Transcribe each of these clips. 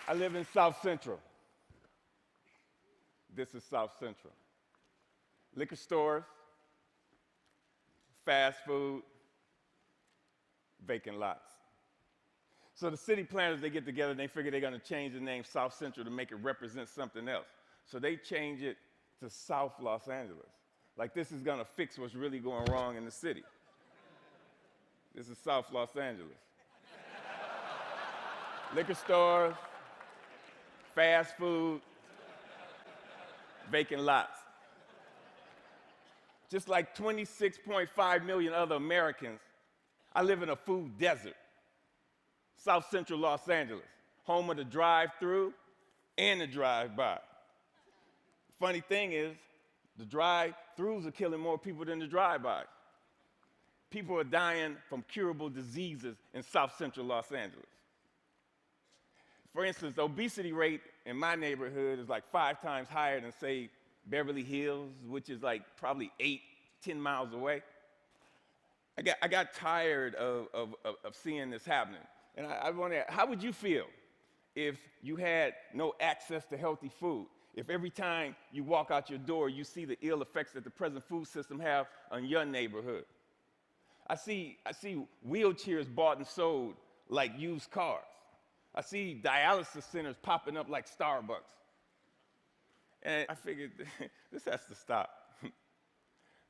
I live in South Central. This is South Central. Liquor stores, fast food, vacant lots. So the city planners, they get together and they figure they're going to change the name South Central to make it represent something else. So they change it to South Los Angeles. Like this is going to fix what's really going wrong in the city. This is South Los Angeles. Liquor stores, fast food, vacant lots. Just like 26.5 million other Americans, I live in a food desert. South Central Los Angeles, home of the drive-through and the drive-by. Funny thing is, the drive-throughs are killing more people than the drive-bys. People are dying from curable diseases in South Central Los Angeles. For instance, the obesity rate in my neighborhood is like 5 times higher than, say, Beverly Hills, which is like probably 10 miles away. I got tired of seeing this happening. And I wonder, how would you feel if you had no access to healthy food? If every time you walk out your door, you see the ill effects that the present food system have on your neighborhood? I see wheelchairs bought and sold like used cars. I see dialysis centers popping up like Starbucks. And I figured this has to stop.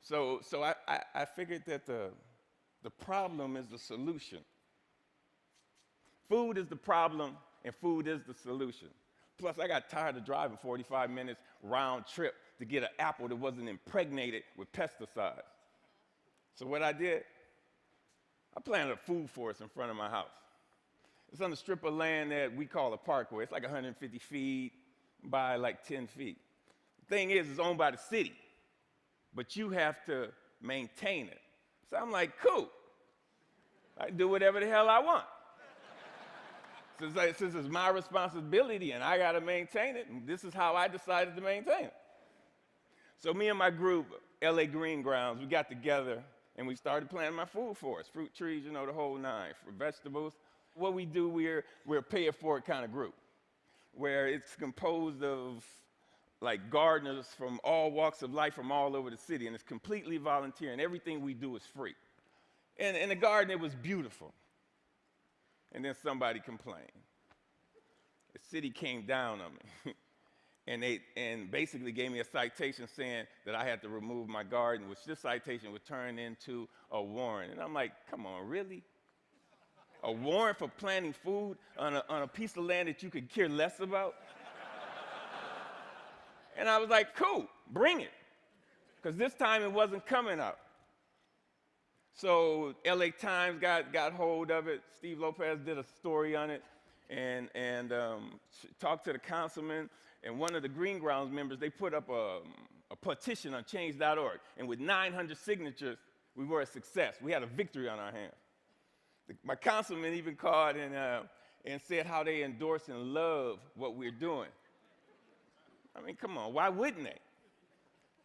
So I figured that the problem is the solution. Food is the problem, and food is the solution. Plus, I got tired of driving 45 minutes round trip to get an apple that wasn't impregnated with pesticides. So what I did, I planted a food forest in front of my house. It's on a strip of land that we call a parkway. It's like 150 feet by like 10 feet. The thing is, it's owned by the city, but you have to maintain it. So I'm like, cool. I can do whatever the hell I want. Since it's my responsibility and I got to maintain it, and this is how I decided to maintain it. So me and my group, LA Green Grounds, we got together and we started planting my food forest, fruit trees, you know, the whole nine, for vegetables. What we do, we're a pay-it-forward kind of group, where it's composed of like gardeners from all walks of life from all over the city, and it's completely volunteer, and everything we do is free. And in the garden, it was beautiful. And then somebody complained. The city came down on me and basically gave me a citation saying that I had to remove my garden, which this citation would turn into a warrant. And I'm like, come on, really? A warrant for planting food on a piece of land that you could care less about? And I was like, cool, bring it. Because this time it wasn't coming out. So LA Times got hold of it. Steve Lopez did a story on it and talked to the councilman. And one of the Green Grounds members, they put up a petition on change.org. And with 900 signatures, we were a success. We had a victory on our hands. My councilman even called and said how they endorse and love what we're doing. I mean, come on, why wouldn't they?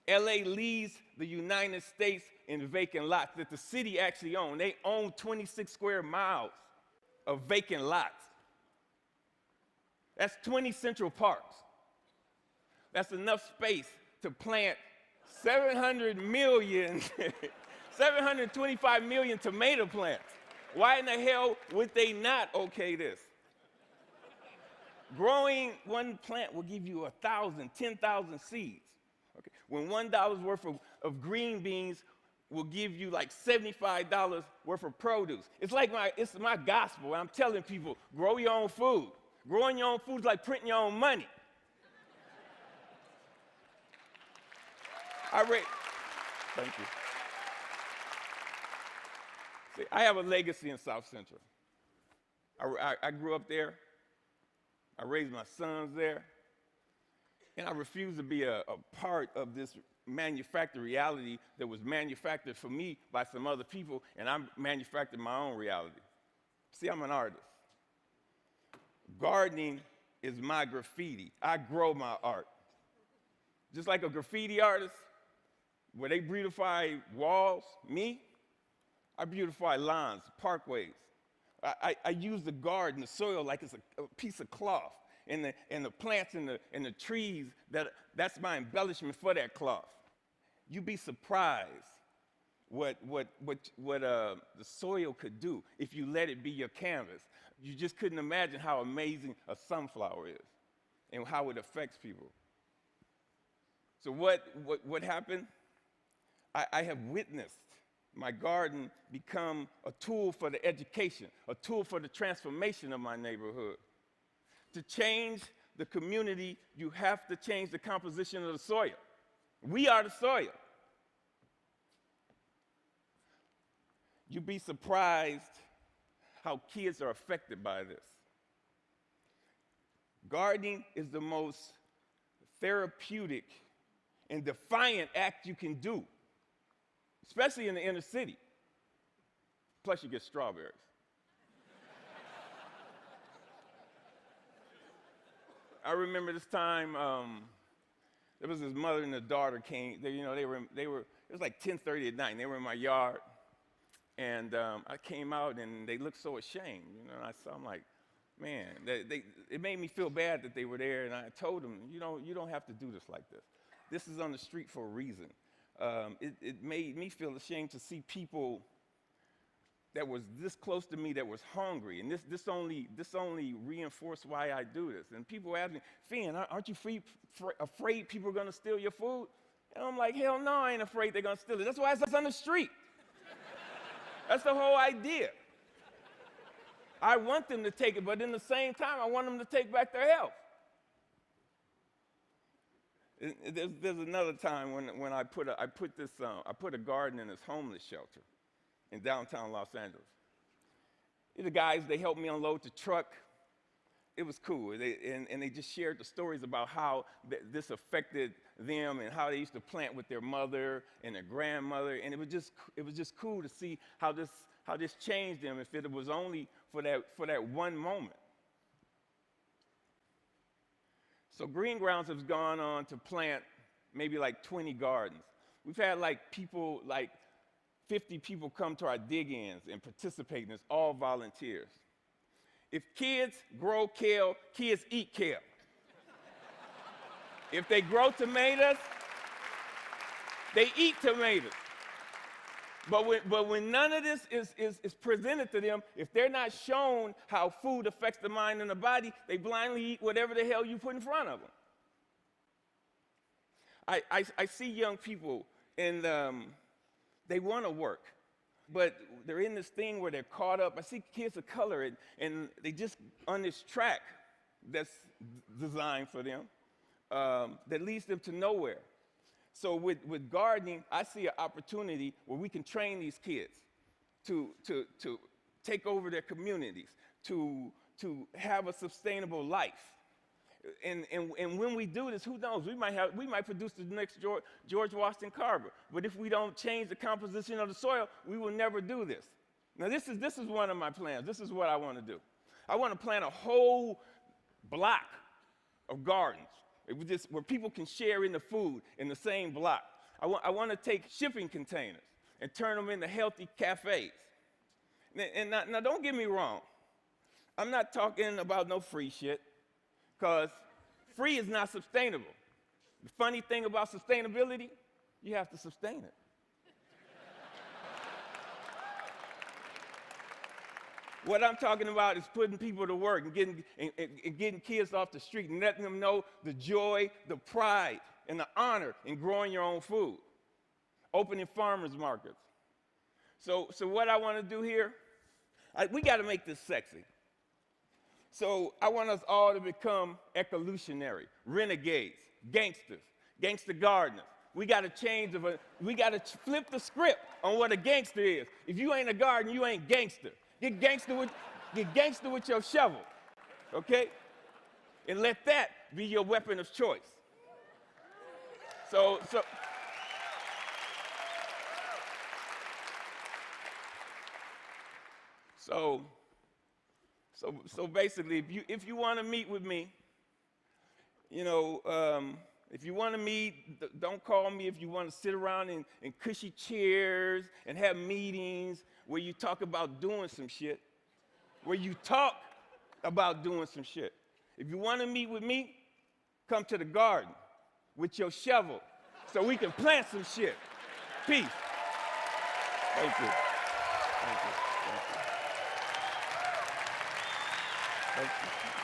LA leads the United States in vacant lots that the city actually owns. They own 26 square miles of vacant lots. That's 20 Central Parks. That's enough space to plant 700 million, 725 million tomato plants. Why in the hell would they not okay this? Growing one plant will give you 1,000, 10,000 seeds. Okay. When $1 worth of green beans will give you like $75 worth of produce. It's my gospel. I'm telling people, grow your own food. Growing your own food is like printing your own money. Thank you. See, I have a legacy in South Central. I grew up there. I raised my sons there. And I refuse to be a part of this manufactured reality that was manufactured for me by some other people, and I manufactured my own reality. See, I'm an artist. Gardening is my graffiti. I grow my art. Just like a graffiti artist, where they beautify walls, me, I beautify lawns, parkways. I use the garden, the soil, like it's a piece of cloth. and the plants and the trees, that's my embellishment for that cloth. You'd be surprised what the soil could do if you let it be your canvas. You just couldn't imagine how amazing a sunflower is and how it affects people. So what happened? I have witnessed my garden become a tool for the education, a tool for the transformation of my neighborhood. To change the community, you have to change the composition of the soil. We are the soil. You'd be surprised how kids are affected by this. Gardening is the most therapeutic and defiant act you can do, especially in the inner city. Plus, you get strawberries. I remember this time, there was this mother and a daughter came. They were. It was like 10:30 at night, and they were in my yard. And I came out, and they looked so ashamed. And I'm like, man, it made me feel bad that they were there. And I told them, you don't have to do this like this. This is on the street for a reason. It made me feel ashamed to see people that was this close to me that was hungry, and this only reinforced why I do this. And people ask me, Finn, aren't you afraid people are going to steal your food? And I'm like, hell no, I ain't afraid they're going to steal it. That's why it's on the street. That's the whole idea. I want them to take it, but in the same time, I want them to take back their health. There's another time when I put a garden in this homeless shelter in downtown Los Angeles. The guys, they helped me unload the truck. It was cool. And they just shared the stories about how this affected them and how they used to plant with their mother and their grandmother. And it was just cool to see how this changed them if it was only for that one moment. So Green Grounds has gone on to plant maybe like 20 gardens. We've had like 50 people come to our dig-ins and participate in this, all volunteers. If kids grow kale, kids eat kale. If they grow tomatoes, they eat tomatoes. But when none of this is presented to them, if they're not shown how food affects the mind and the body, they blindly eat whatever the hell you put in front of them. I see young people, and they want to work, but they're in this thing where they're caught up. I see kids of color, and they just on this track that's designed for them that leads them to nowhere. So with gardening, I see an opportunity where we can train these kids to take over their communities, to have a sustainable life. And when we do this, who knows? We might produce the next George Washington Carver. But if we don't change the composition of the soil, we will never do this. Now this is one of my plans. This is what I want to do. I want to plant a whole block of gardens where people can share in the food in the same block. I want to take shipping containers and turn them into healthy cafes. And now don't get me wrong. I'm not talking about no free shit, because free is not sustainable. The funny thing about sustainability, you have to sustain it. What I'm talking about is putting people to work and getting kids off the street and letting them know the joy, the pride, and the honor in growing your own food. Opening farmers markets. So what I want to do here, we got to make this sexy. So I want us all to become evolutionary, renegades, gangsters, gangster gardeners. We got to we got to flip the script on what a gangster is. If you ain't a gardener, you ain't gangster. Get gangster with your shovel, okay? And let that be your weapon of choice. So basically, if you want to meet with me, if you want to meet, don't call me. If you want to sit around in cushy chairs and have meetings where you talk about doing some shit, If you want to meet with me, come to the garden with your shovel so we can plant some shit. Peace. Thank you. Thank you. Thank you. Thank you.